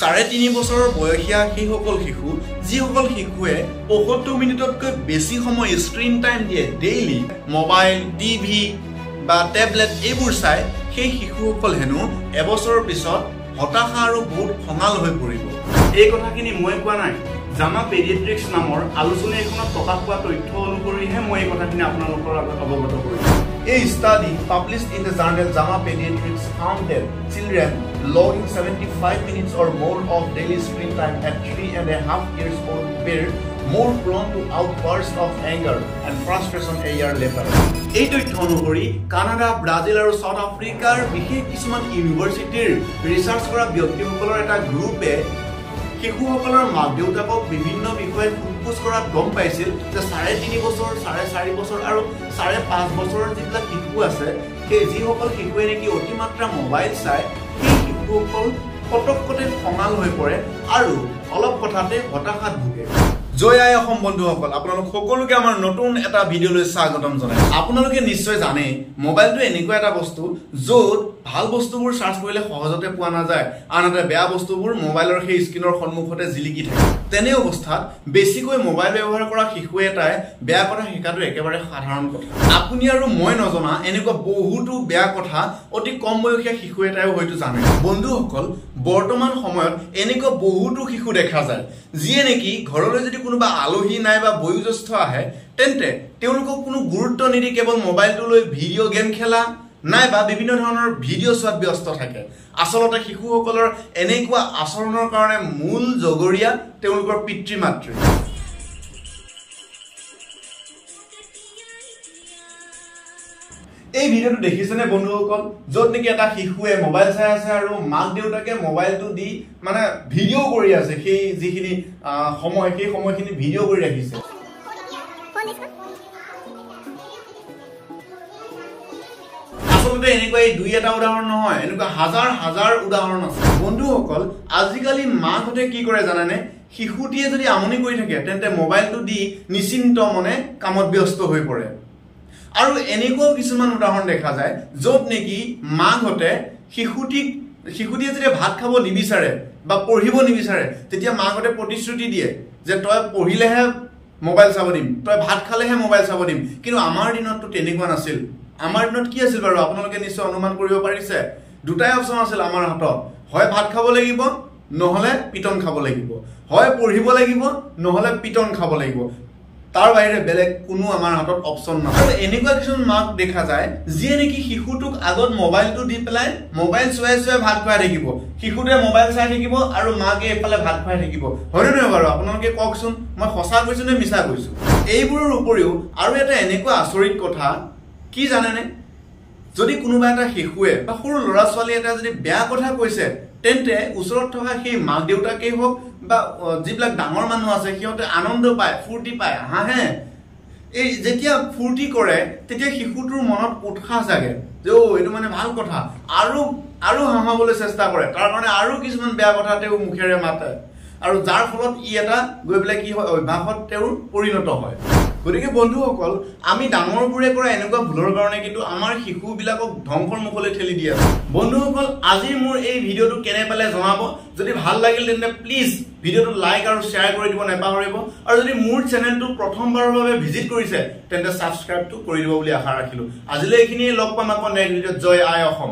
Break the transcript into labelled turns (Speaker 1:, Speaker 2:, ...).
Speaker 1: 3.5 বছৰৰ বয়সীয়া সেইসকল শিশু যিসকল শিশুৱে 75 মিনিটতকৈ বেছি সময় স্ক্ৰিন টাইম দিয়ে ডেইলি মোবাইল টিভি বা ট্যাবলেট এইবোৰ চাই সেই শিশুসকল হেনো এবছৰৰ পিছত হতাশা আৰু বহুত খঙাল হৈ পৰিব।
Speaker 2: এই কথাখিনি মই কোৱা নাই, জামা পেডিয়াট্ৰিক্স নামৰ আলোচনী এখনত প্ৰকাশ পোৱা তথ্য অনুসৰিহে মই এই কথাখিনি আপোনালোকৰ আগত অৱগত কৰিছোঁ।
Speaker 1: A study published in the journal JAMA Pediatrics found that children logging 75 minutes or more of daily screen time at 3.5 years old were more prone to outbursts of anger and frustration a year later.
Speaker 2: এই তথ্য অনুসৰি Canada, Brazil আৰু south আফ্ৰিকাৰ বিশেষ কিছুমান ইউনিভাৰ্চিটিৰ research কৰা ব্যক্তিসকলৰ এটা গ্ৰুপে শিশুসকলৰ মাক দেউতাকক বিভিন্ন বিষয়ে ফুটফুচ কৰাত গম পাইছিল যে 3.5 বছৰ, 4.5 বছৰ আৰু 5.5 বছৰৰ যিবিলাক শিশু আছে সেই যিসকল শিশুৱে নেকি অতিমাত্ৰা মোবাইল চায় সেই শিশুসকল পটকতে খঙাল হৈ পৰে আৰু অলপ কথাতে হতাশাত ভুগে।
Speaker 1: জয় আই অসম বন্ধুসকল, আপোনালোক সকলোকে আমাৰ নতুন এটা ভিডিঅ'লৈ স্বাগতম জনাইছো। আপোনালোকে নিশ্চয় জানে মোবাইলটো এনেকুৱা এটা বস্তু য'ত ভাল বস্তুবোৰ সাৰ্চ কৰিলে সহজতে পোৱা নাযায়, আনহাতে বেয়া বস্তুবোৰ মোবাইলৰ সেই স্ক্ৰিনৰ সন্মুখতে জিলিকি থাকে। তেনে অৱস্থাত বেছিকৈ মোবাইল ব্যৱহাৰ কৰা শিশু এটাই বেয়া কথা শিকাটো একেবাৰে সাধাৰণ কথা। আপুনি আৰু মই নজনা এনেকুৱা বহুতো বেয়া কথা অতি কম বয়সীয়া শিশু এটাইও হয়তো জানে। বন্ধুসকল, বৰ্তমান সময়ত এনেকুৱা বহুতো শিশু দেখা যায় যিয়ে নেকি ঘৰলৈ যদি কোনোবা আলহী নাই বা বয়োজ্যেষ্ঠ আহে তেন্তে তেওঁলোকক কোনো গুৰুত্ব নিদি কেৱল মোবাইলটো লৈ ভিডিঅ' গেম খেলা নাইবা বিভিন্ন ধৰণৰ ভিডিঅ' চোৱাত ব্যস্ত থাকে। আচলতে শিশুসকলৰ এনেকুৱা আচৰণৰ কাৰণে মূল জগৰীয়া তেওঁলোকৰ পিতৃ মাতৃ। এই ভিডিঅ'টো দেখিছেনে বন্ধুসকল, য'ত নেকি এটা শিশুৱে মোবাইল চাই আছে আৰু মাক দেউতাকে মোবাইলটো দি মানে ভিডিঅ' কৰি আছে, সেই যিখিনি সময় সেই সময়খিনি ভিডিঅ' কৰি ৰাখিছে। আচলতে এনেকুৱা এই দুই এটা উদাহৰণ নহয়, এনেকুৱা হাজাৰ হাজাৰ উদাহৰণ আছে। বন্ধুসকল, আজিকালি মাকহঁতে কি কৰে জানেনে, শিশুটিয়ে যদি আমনি কৰি থাকে তেন্তে মোবাইলটো দি নিশ্চিন্ত মনে কামত ব্যস্ত হৈ পৰে। আৰু এনেকুৱাও কিছুমান উদাহৰণ দেখা যায় য'ত নেকি মাকহঁতে শিশুটিয়ে যেতিয়া ভাত খাব নিবিচাৰে বা পঢ়িব নিবিচাৰে তেতিয়া মাকহঁতে প্ৰতিশ্ৰুতি দিয়ে যে তই পঢ়িলেহে মোবাইল চাব দিম, তই ভাত খালেহে মোবাইল চাব দিম। কিন্তু আমাৰ দিনততো তেনেকুৱা নাছিল। আমাৰ দিনত কি আছিল বাৰু আপোনালোকে নিশ্চয় অনুমান কৰিব পাৰিছে। দুটাই অপশ্যন আছিল আমাৰ হাতত, হয় ভাত খাব লাগিব নহ'লে পিটন খাব লাগিব, হয় পঢ়িব লাগিব নহ'লে পিটন খাব লাগিব। তাৰ বাহিৰে বেলেগ কোনো আমাৰ হাতত অপশ্যন নাই। আৰু এনেকুৱা কিছুমান মাক দেখা যায় যিয়ে নেকি শিশুটোক আগত মোবাইলটো দি পেলাই মোবাইল চোৱাই চোৱাই ভাত খুৱাই থাকিব, শিশুটোৱে মোবাইল চাই থাকিব আৰু মাকে এইফালে ভাত খুৱাই থাকিব। হয়নে নহয় বাৰু আপোনালোকে কওকচোন, মই সঁচা কৈছো নে মিছা কৈছো? এইবোৰৰ উপৰিও আৰু এটা এনেকুৱা আচৰিত কথা কি জানেনে, যদি কোনোবা এটা শিশুৱে বা সৰু ল'ৰা ছোৱালী এটা যদি বেয়া কথা কৈছে তেন্তে ওচৰত থকা সেই মাক দেউতাকেই হওক বা যিবিলাক ডাঙৰ মানুহ আছে সিহঁতে আনন্দ পায়, ফূৰ্তি পায়, হাঁহে। এই যেতিয়া ফূৰ্তি কৰে তেতিয়া শিশুটোৰ মনত উৎসাহ জাগে যে এইটো মানে ভাল কথা, আৰু হাঁহাবলৈ চেষ্টা কৰে, তাৰ কাৰণে আৰু কিছুমান বেয়া কথা তেওঁ মুখেৰে মাতে আৰু যাৰ ফলত ই এটা গৈ পেলাই কি হয় অভ্যাসত তেওঁৰ পৰিণত হয়। গতিকে বন্ধুসকল, আমি ডাঙৰবোৰে কৰা এনেকুৱা ভুলৰ কাৰণে কিন্তু আমাৰ শিশুবিলাকক ধ্বংসৰ মুখলৈ ঠেলি দি আছে। বন্ধুসকল, আজি মোৰ এই ভিডিঅ'টো কেনে পালে জনাব। যদি ভাল লাগিল তেন্তে প্লিজ ভিডিঅ'টো লাইক আৰু শ্বেয়াৰ কৰি দিব নাপাহৰিব। আৰু যদি মোৰ চেনেলটো প্ৰথমবাৰৰ বাবে ভিজিট কৰিছে তেন্তে ছাবস্ক্ৰাইবটো কৰি দিব বুলি আশা ৰাখিলোঁ। আজিলৈ এইখিনিয়ে, লগ পাম আকৌ নেক্সট ভিডিঅ'ত। জয় আই অসম।